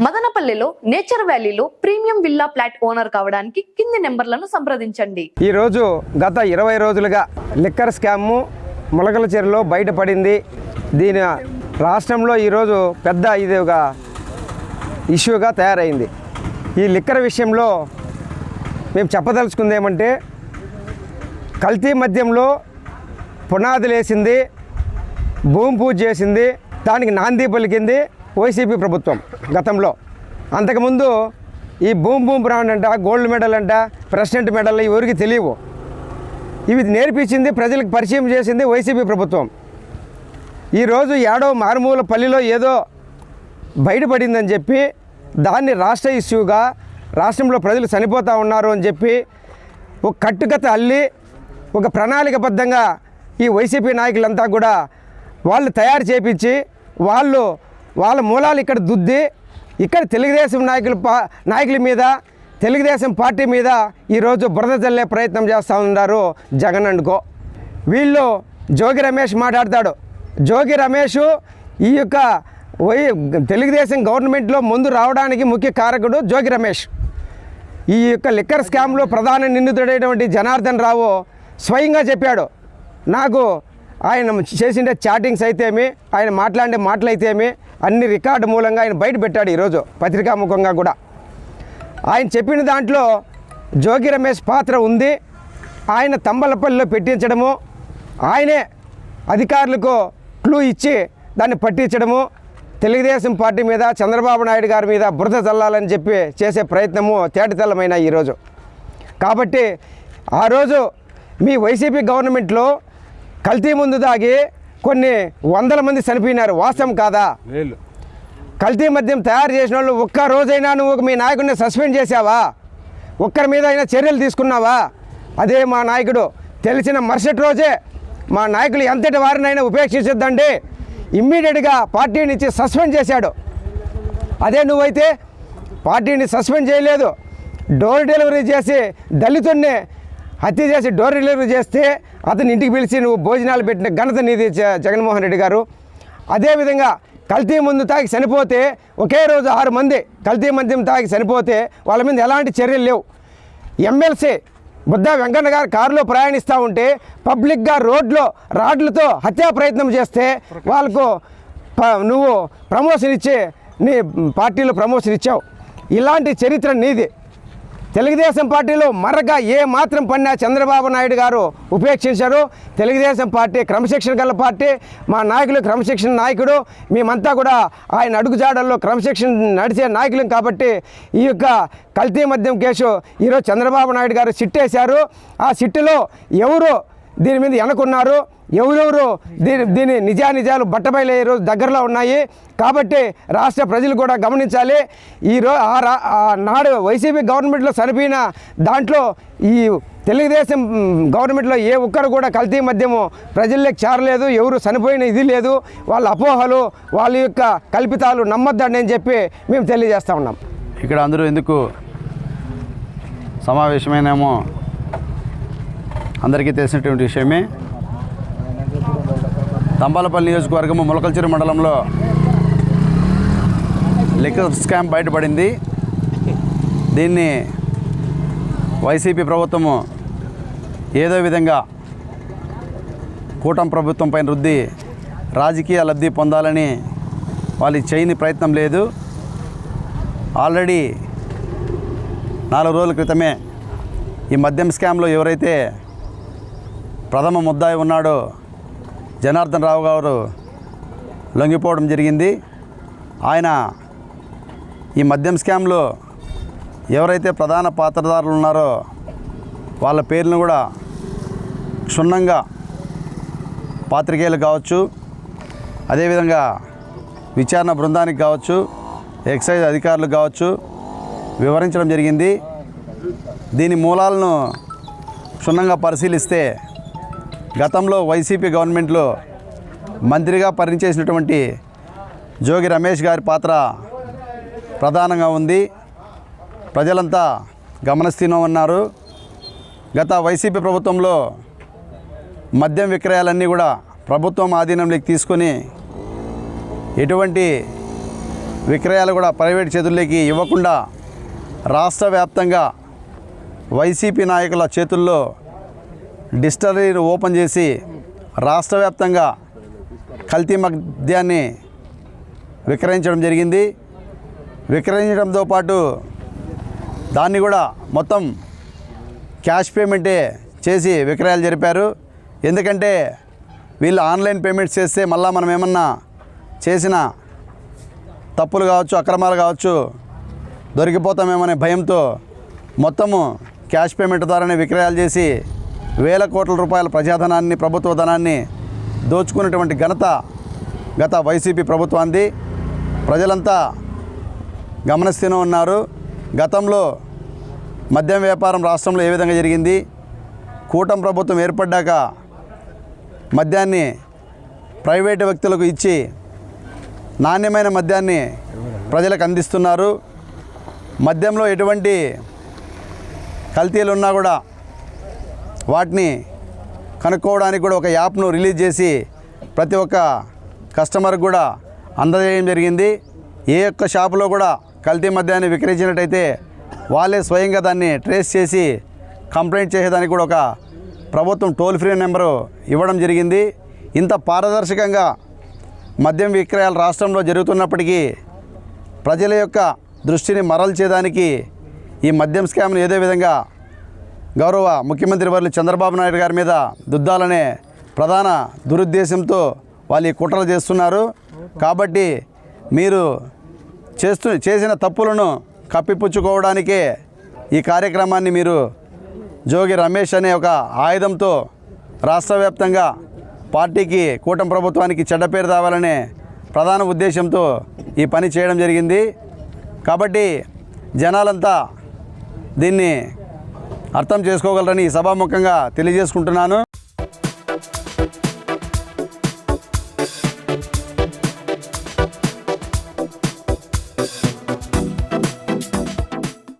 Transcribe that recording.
మదనపల్లిలో నేచర్ వ్యాలీలో premium villa flat owner కావడానికి కింది నెంబర్లను సంప్రదించండి. ఈ రోజు గత 20 రోజులుగా లిక్కర్ స్కామ్ ములకల చెరులో బయటపడింది. దీని రాష్ట్రంలో ఈరోజు పెద్ద ఇది ఒక ఇష్యూగా తయారైంది. ఈ లిక్కర్ విషయంలో మేము చెప్పదలుచుకుంది ఏమంటే, కల్తీ మద్యంలో పునాదులేసింది, భూమి పూజ చేసింది, దానికి నాంది పలికింది వైసీపీ ప్రభుత్వం గతంలో. అంతకుముందు ఈ భూమి బ్రాండ్ అంట, గోల్డ్ మెడల్ అంట, ప్రెసిడెంట్ మెడల్ ఎవరికి తెలియవు. ఇవి నేర్పించింది, ప్రజలకు పరిచయం చేసింది వైసీపీ ప్రభుత్వం. ఈరోజు ఏడో మారుమూల పల్లిలో ఏదో బయటపడిందని చెప్పి దాన్ని రాష్ట్ర ఇష్యూగా, రాష్ట్రంలో ప్రజలు చనిపోతూ ఉన్నారు అని చెప్పి ఒక కట్టుకథ అల్లి ఒక ప్రణాళికబద్ధంగా ఈ వైసీపీ నాయకులంతా కూడా వాళ్ళు తయారు చేపించి వాళ్ళ మూలాలు ఇక్కడ దుద్ది ఇక్కడ తెలుగుదేశం నాయకుల మీద, తెలుగుదేశం పార్టీ మీద ఈరోజు బురద చల్లే ప్రయత్నం చేస్తూ ఉన్నారు జగన్ అండ్కో. వీళ్ళు జోగి రమేష్ మాట్లాడతాడు. జోగి రమేష్ ఈ యొక్క తెలుగుదేశం గవర్నమెంట్లో ముందు రావడానికి ముఖ్య కారకుడు జోగి రమేష్. ఈ యొక్క లిక్కర్ స్కామ్లో ప్రధాన నిందితుడైనటువంటి జనార్దన్ రావు స్వయంగా చెప్పాడు, నాకు ఆయన చేసిన చాటింగ్స్ అయితేమి, ఆయన మాట్లాడే మాటలు అయితేమి అన్ని రికార్డు మూలంగా ఆయన బయట పెట్టాడు ఈరోజు పత్రికాముఖంగా కూడా. ఆయన చెప్పిన దాంట్లో జోగి రమేష్ పాత్ర ఉంది. ఆయన తంబలపల్లిలో పెట్టించడము, ఆయనే అధికారులకు క్లూ ఇచ్చి దాన్ని పట్టించడము, తెలుగుదేశం పార్టీ మీద, చంద్రబాబు నాయుడు గారి మీద బురద చల్లాలని చెప్పి చేసే ప్రయత్నము తేటతెల్లమైన ఈరోజు. కాబట్టి ఆ రోజు మీ వైసీపీ గవర్నమెంట్లో కల్తీ ముందు దాగి కొన్ని వందల మంది చనిపోయినారు, వాస్తవం కాదా? కల్తీ మద్యం తయారు చేసిన వాళ్ళు ఒక్క రోజైనా నువ్వు మీ నాయకుడిని సస్పెండ్ చేసావా? ఒక్కరి మీద అయినా చర్యలు తీసుకున్నావా? అదే మా నాయకుడు తెలిసిన మరుసటి రోజే మా నాయకులు ఎంతటి వారినైనా ఉపేక్షించొద్దండి, ఇమ్మీడియట్గా పార్టీ నుంచి సస్పెండ్ చేశాడు. అదే నువ్వైతే పార్టీని సస్పెండ్ చేయలేదు, డోర్ డెలివరీ చేసి దళితుడిని హత్య చేసి డోర్ డెలివరీ చేస్తే అతని ఇంటికి పిలిచి నువ్వు భోజనాలు పెట్టిన ఘనత నీది జగన్మోహన్ రెడ్డి గారు. అదేవిధంగా కల్తీ ముందు తాగి చనిపోతే ఒకే రోజు 6 మంది కల్తీ మద్యం తాగి చనిపోతే వాళ్ళ మీద ఎలాంటి చర్యలు లేవు. ఎమ్మెల్సీ బుద్ధా వెంకన్న గారు కారులో ప్రయాణిస్తూ ఉంటే పబ్లిక్గా రాడ్లతో హత్యా ప్రయత్నం చేస్తే వాళ్ళకు నువ్వు ప్రమోషన్ ఇచ్చి నీ పార్టీలో ప్రమోషన్ ఇచ్చావు. ఇలాంటి చరిత్ర నీది. తెలుగుదేశం పార్టీలో మరగా ఏ మాత్రం పడినా చంద్రబాబు నాయుడు గారు ఉపేక్షించారు. తెలుగుదేశం పార్టీ క్రమశిక్షణ గల పార్టీ, మా నాయకులు క్రమశిక్షణ నాయకుడు, మేమంతా కూడా ఆయన అడుగుజాడల్లో క్రమశిక్షణ నడిచే నాయకులం. కాబట్టి ఈ యొక్క కల్తీ మద్యం కేసు ఈరోజు చంద్రబాబు నాయుడు గారు సిట్టేశారు. ఆ సిట్టులో ఎవరు దీని మీద వెనకున్నారు, ఎవరెవరు దీని నిజాలు బట్టబయలు రోజు దగ్గరలో ఉన్నాయి. కాబట్టి రాష్ట్ర ప్రజలు కూడా గమనించాలి. నాడు వైసీపీ గవర్నమెంట్లో చనిపోయిన దాంట్లో ఈ తెలుగుదేశం గవర్నమెంట్లో ఏ ఒక్కరు కూడా కల్తీ మద్యము ప్రజల్లోకి చేరలేదు, ఎవరు చనిపోయిన ఇది లేదు. వాళ్ళ అపోహలు, వాళ్ళ యొక్క కల్పితాలు నమ్మొద్దండి అని చెప్పి మేము తెలియజేస్తూ ఉన్నాం. ఇక్కడ అందరూ ఎందుకు సమావేశమైనామో అందరికీ తెలిసినటువంటి విషయమే. తంబాలపల్లి నియోజకవర్గము ములకల్చెరు మండలంలో లిక్కర్ స్కామ్ బయటపడింది. దీన్ని వైసీపీ ప్రభుత్వము ఏదో విధంగా కూటమి ప్రభుత్వం పైన రుద్ది రాజకీయ లబ్ధి పొందాలని వాళ్ళు చేయని ప్రయత్నం లేదు. ఆల్రెడీ 4 రోజుల క్రితమే ఈ మద్యం స్కామ్లో ఎవరైతే ప్రథమ ముద్దాయి ఉన్నాడో జనార్దన్ రావు గారు లొంగిపోవడం జరిగింది. ఆయన ఈ మద్యం స్కామ్లో ఎవరైతే ప్రధాన పాత్రధారులు ఉన్నారో వాళ్ళ పేర్లను కూడా క్షుణ్ణంగా పాత్రికేయులు కావచ్చు, అదేవిధంగా విచారణ బృందానికి కావచ్చు, ఎక్సైజ్ అధికారులు కావచ్చు వివరించడం జరిగింది. దీని మూలాలను క్షుణ్ణంగా పరిశీలిస్తే గతంలో వైసీపీ గవర్నమెంట్లో మంత్రిగా పనిచేసినటువంటి జోగి రమేష్ గారి పాత్ర ప్రధానంగా ఉంది. ప్రజలంతా గమనిస్తూనే ఉన్నారు. గత వైసీపీ ప్రభుత్వంలో మద్యం విక్రయాలన్నీ కూడా ప్రభుత్వం ఆధీనంలోకి తీసుకొని ఎటువంటి విక్రయాలు కూడా ప్రైవేట్ చేతుల్లోకి ఇవ్వకుండా రాష్ట్ర వ్యాప్తంగా వైసీపీ నాయకుల చేతుల్లో డిస్టిలరీని ఓపెన్ చేసి రాష్ట్ర వ్యాప్తంగా కల్తీ మద్యాన్ని విక్రయించడం జరిగింది. విక్రయించడంతో పాటు దాన్ని కూడా మొత్తం క్యాష్ పేమెంటే చేసి విక్రయాలు జరిపారు. ఎందుకంటే వీళ్ళు ఆన్లైన్ పేమెంట్స్ చేస్తే మళ్ళీ మనం ఏమన్నా చేసిన తప్పులు కావచ్చు, అక్రమాలు కావచ్చు, దొరికిపోతామేమనే భయంతో మొత్తము క్యాష్ పేమెంట్ ద్వారానే విక్రయాలు చేసి వేల కోట్ల రూపాయల ప్రజాధనాన్ని, ప్రభుత్వ ధనాన్ని దోచుకున్నటువంటి ఘనత గత వైసీపీ ప్రభుత్వాన్ని ప్రజలంతా గమనిస్తూనే ఉన్నారు. గతంలో మద్యం వ్యాపారం రాష్ట్రంలో ఏ విధంగా జరిగింది, కూటమి ప్రభుత్వం ఏర్పడ్డాక మద్యాన్ని ప్రైవేటు వ్యక్తులకు ఇచ్చి నాణ్యమైన మద్యాన్ని ప్రజలకు అందిస్తున్నారు. మద్యంలో ఎటువంటి కల్తీలు ఉన్నా కూడా వాటిని కనుక్కోవడానికి కూడా ఒక యాప్ను రిలీజ్ చేసి ప్రతి ఒక్క కస్టమర్కి కూడా అందజేయడం జరిగింది. ఏ ఒక్క షాపులో కూడా కల్తీ మద్యాన్ని విక్రయించినట్టయితే వాళ్ళే స్వయంగా దాన్ని ట్రేస్ చేసి కంప్లైంట్ చేసేదానికి కూడా ఒక ప్రభుత్వం టోల్ ఫ్రీ నెంబరు ఇవ్వడం జరిగింది. ఇంత పారదర్శకంగా మద్యం విక్రయాలు రాష్ట్రంలో జరుగుతున్నప్పటికీ ప్రజల యొక్క దృష్టిని మరల్చేదానికి ఈ మద్యం స్కామ్ను ఏదో విధంగా గౌరవ ముఖ్యమంత్రి వర్యులు చంద్రబాబు నాయుడు గారి మీద దుద్దాలనే ప్రధాన దురుద్దేశంతో వాళ్ళు ఈ కుట్రలు చేస్తున్నారు. కాబట్టి మీరు చేసిన తప్పులను కప్పిపుచ్చుకోవడానికే ఈ కార్యక్రమాన్ని మీరు జోగి రమేష్ అనే ఒక ఆయుధంతో రాష్ట్ర వ్యాప్తంగా పార్టీకి, కూటమి ప్రభుత్వానికి చెడ్డ పేరు తేవాలనే ప్రధాన ఉద్దేశంతో ఈ పని చేయడం జరిగింది. కాబట్టి జనాలంతా దీన్ని అర్థం చేసుకోగలరని సభాముఖంగా తెలియజేసుకుంటున్నాను.